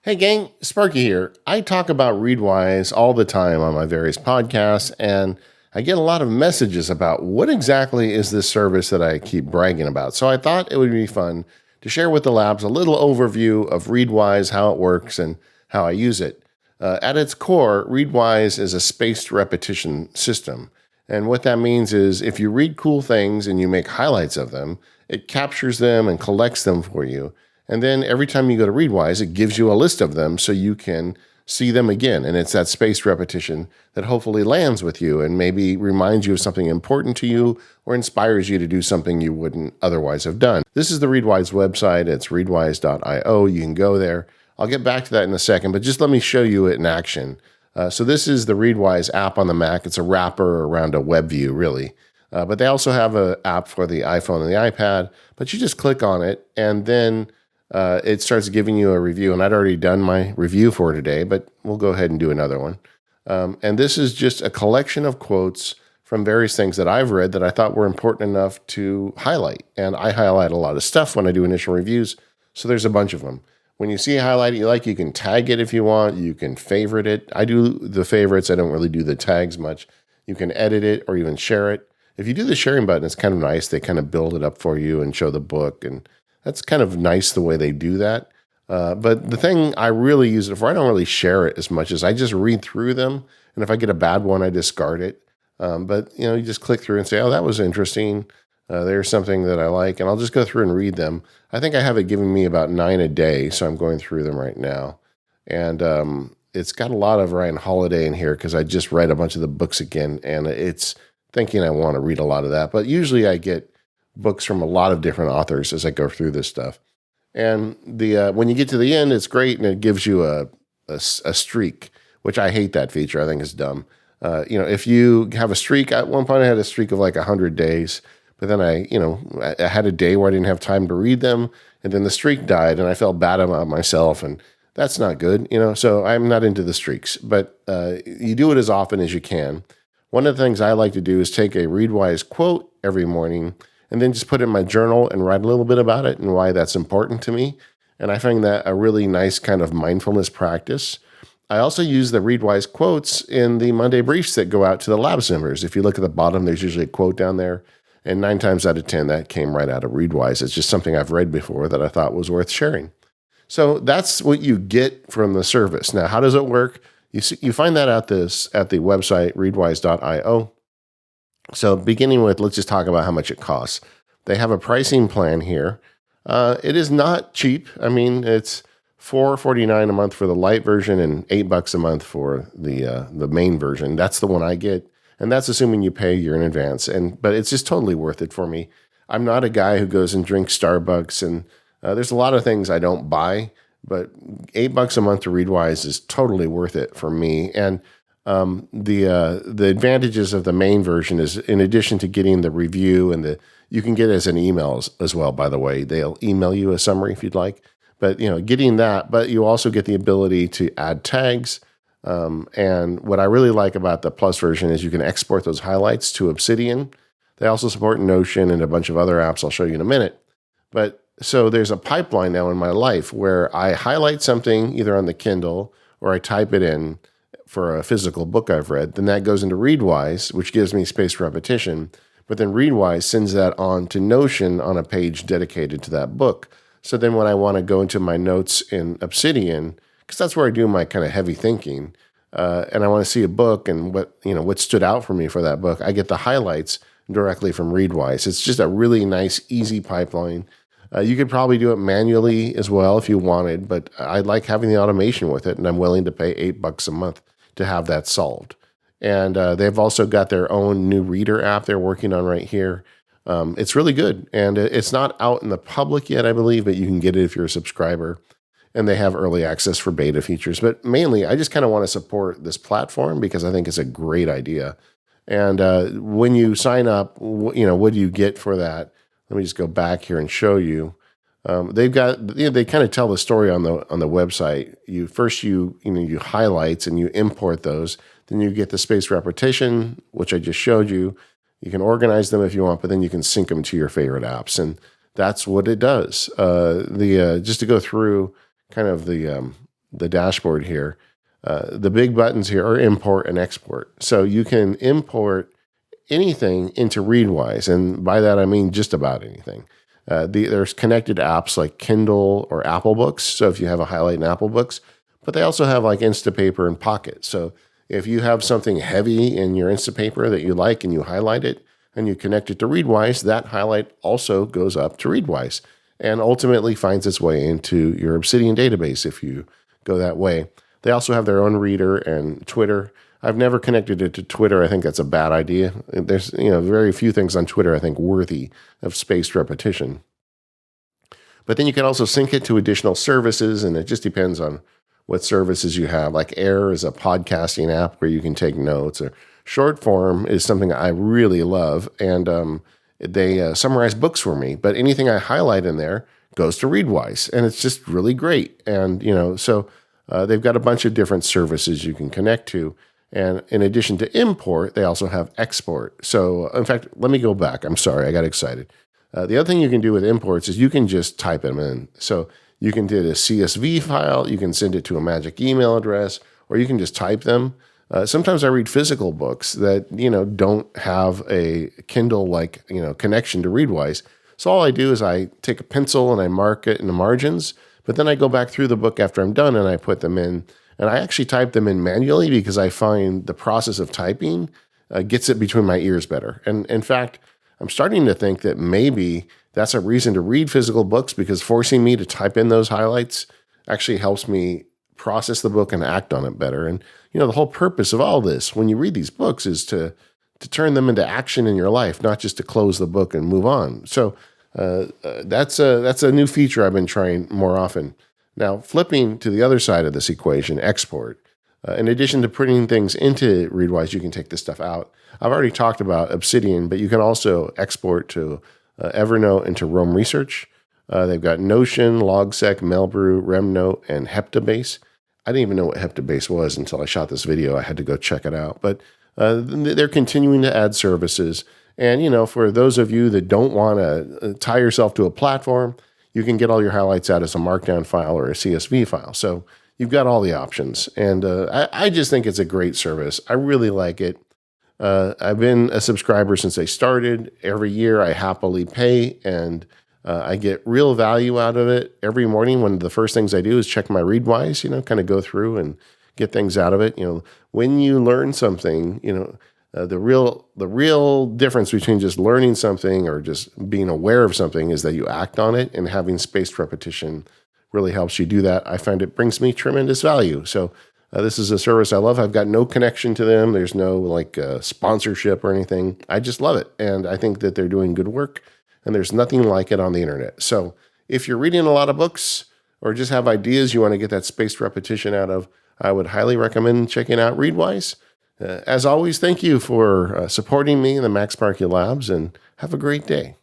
Hey gang, Sparky here. I talk about Readwise all the time on my various podcasts, and I get a lot of messages about what exactly is this service that I keep bragging about. So I thought it would be fun to share with the labs a little overview of Readwise, how it works, and how I use it. At its core, Readwise is a spaced repetition system. And what that means is if you read cool things and you make highlights of them, it captures them and collects them for you. And then every time you go to Readwise, it gives you a list of them so you can see them again. And it's that spaced repetition that hopefully lands with you and maybe reminds you of something important to you or inspires you to do something you wouldn't otherwise have done. This is the Readwise website. It's readwise.io. You can go there. I'll get back to that in a second, but just let me show you it in action. So this is the Readwise app on the Mac. It's a wrapper around a web view, really. But they also have an app for the iPhone and the iPad. But you just click on it, and then it starts giving you a review. And I'd already done my review for today, but we'll go ahead and do another one. And this is just a collection of quotes from various things that I've read that I thought were important enough to highlight. And I highlight a lot of stuff when I do initial reviews. So there's a bunch of them. When you see a highlight you like, you can tag it if you want. You can favorite it. I do the favorites. I don't really do the tags much. You can edit it or even share it. If you do the sharing button, it's kind of nice. They kind of build it up for you and show the book. And that's kind of nice the way they do that. But the thing I really use it for, I don't really share it as much as I just read through them. And if I get a bad one, I discard it. But you just click through and say, oh, that was interesting. There's something that I like, and I'll just go through and read them. I think I have it giving me about 9 a day, so I'm going through them right now. And it's got a lot of Ryan Holiday in here because I just read a bunch of the books again, and it's thinking I want to read a lot of that. But usually I get books from a lot of different authors as I go through this stuff. And the when you get to the end, it's great, and it gives you a streak, which I hate that feature. I think it's dumb. If you have a streak, at one point I had a streak of like 100 days. But then I had a day where I didn't have time to read them, and then the streak died, and I felt bad about myself, and that's not good, So I'm not into the streaks, but you do it as often as you can. One of the things I like to do is take a Readwise quote every morning, and then just put it in my journal and write a little bit about it and why that's important to me. And I find that a really nice kind of mindfulness practice. I also use the Readwise quotes in the Monday briefs that go out to the Labs members. If you look at the bottom, there's usually a quote down there. And 9 times out of 10, that came right out of Readwise. It's just something I've read before that I thought was worth sharing. So that's what you get from the service. Now, how does it work? You find that at the website, readwise.io. So beginning with, let's just talk about how much it costs. They have a pricing plan here. It is not cheap. I mean, it's $4.49 a month for the light version and $8 a month for the main version. That's the one I get. And that's assuming you pay a year in advance. But it's just totally worth it for me. I'm not a guy who goes and drinks Starbucks, and there's a lot of things I don't buy. But $8 a month to Readwise is totally worth it for me. And the advantages of the main version is, in addition to getting the review and you can get it as an email as well. By the way, they'll email you a summary if you'd like. But getting that, but you also get the ability to add tags. And what I really like about the Plus version is you can export those highlights to Obsidian. They also support Notion and a bunch of other apps I'll show you in a minute. But so there's a pipeline now in my life where I highlight something either on the Kindle or I type it in for a physical book I've read. Then that goes into Readwise, which gives me spaced repetition. But then Readwise sends that on to Notion on a page dedicated to that book. So then when I want to go into my notes in Obsidian, because that's where I do my kind of heavy thinking, and I want to see a book and what stood out for me for that book, I get the highlights directly from Readwise. It's just a really nice, easy pipeline. You could probably do it manually as well if you wanted, but I like having the automation with it, and I'm willing to pay $8 a month to have that solved. And they've also got their own new reader app they're working on right here. It's really good, and it's not out in the public yet, I believe, but you can get it if you're a subscriber. And they have early access for beta features. But mainly, I just kind of want to support this platform because I think it's a great idea. And when you sign up, what do you get for that? Let me just go back here and show you. They've got, they kind of tell the story on the website. You highlights and you import those. Then you get the spaced repetition, which I just showed you. You can organize them if you want, but then you can sync them to your favorite apps. And that's what it does. Just to go through kind of the the dashboard here, the big buttons here are import and export. So you can import anything into Readwise, and by that I mean just about anything. There's connected apps like Kindle or Apple Books, so if you have a highlight in Apple Books, but they also have like Instapaper and Pocket. So if you have something heavy in your Instapaper that you like and you highlight it and you connect it to Readwise, that highlight also goes up to Readwise and ultimately finds its way into your Obsidian database if you go that way. They also have their own reader and Twitter. I've never connected it to Twitter. I think that's a bad idea. There's very few things on Twitter I think worthy of spaced repetition. But then you can also sync it to additional services, and it just depends on what services you have. Like Air is a podcasting app where you can take notes, or Shortform is something I really love, and they summarize books for me. But anything I highlight in there goes to Readwise, and it's just really great. And so they've got a bunch of different services you can connect to. And in addition to import, they also have export. So in fact, let me go back. I'm sorry, I got excited. The other thing you can do with imports is you can just type them in. So you can do a CSV file, you can send it to a magic email address, or you can just type them. Sometimes I read physical books that, don't have a Kindle-like, connection to Readwise. So all I do is I take a pencil and I mark it in the margins, but then I go back through the book after I'm done and I put them in. And I actually type them in manually because I find the process of typing gets it between my ears better. And in fact, I'm starting to think that maybe that's a reason to read physical books, because forcing me to type in those highlights actually helps me process the book and act on it better. And, the whole purpose of all this, when you read these books, is to turn them into action in your life, not just to close the book and move on. So that's a new feature I've been trying more often. Now, flipping to the other side of this equation, export. In addition to putting things into Readwise, you can take this stuff out. I've already talked about Obsidian, but you can also export to Evernote and to Roam Research. They've got Notion, Logsec, Mailbrew, Remnote, and Heptabase. I didn't even know what Heptabase was until I shot this video. I had to go check it out. But they're continuing to add services. And, for those of you that don't want to tie yourself to a platform, you can get all your highlights out as a markdown file or a CSV file. So you've got all the options. And I just think it's a great service. I really like it. I've been a subscriber since they started. Every year I happily pay, and I get real value out of it. Every morning, one of the first things I do is check my Readwise, kind of go through and get things out of it. When you learn something, the real difference between just learning something or just being aware of something is that you act on it, and having spaced repetition really helps you do that. I find it brings me tremendous value. So this is a service I love. I've got no connection to them. There's no sponsorship or anything. I just love it. And I think that they're doing good work, and there's nothing like it on the internet. So if you're reading a lot of books or just have ideas you want to get that spaced repetition out of, I would highly recommend checking out Readwise. As always, thank you for supporting me in the MacSparky Labs, and have a great day.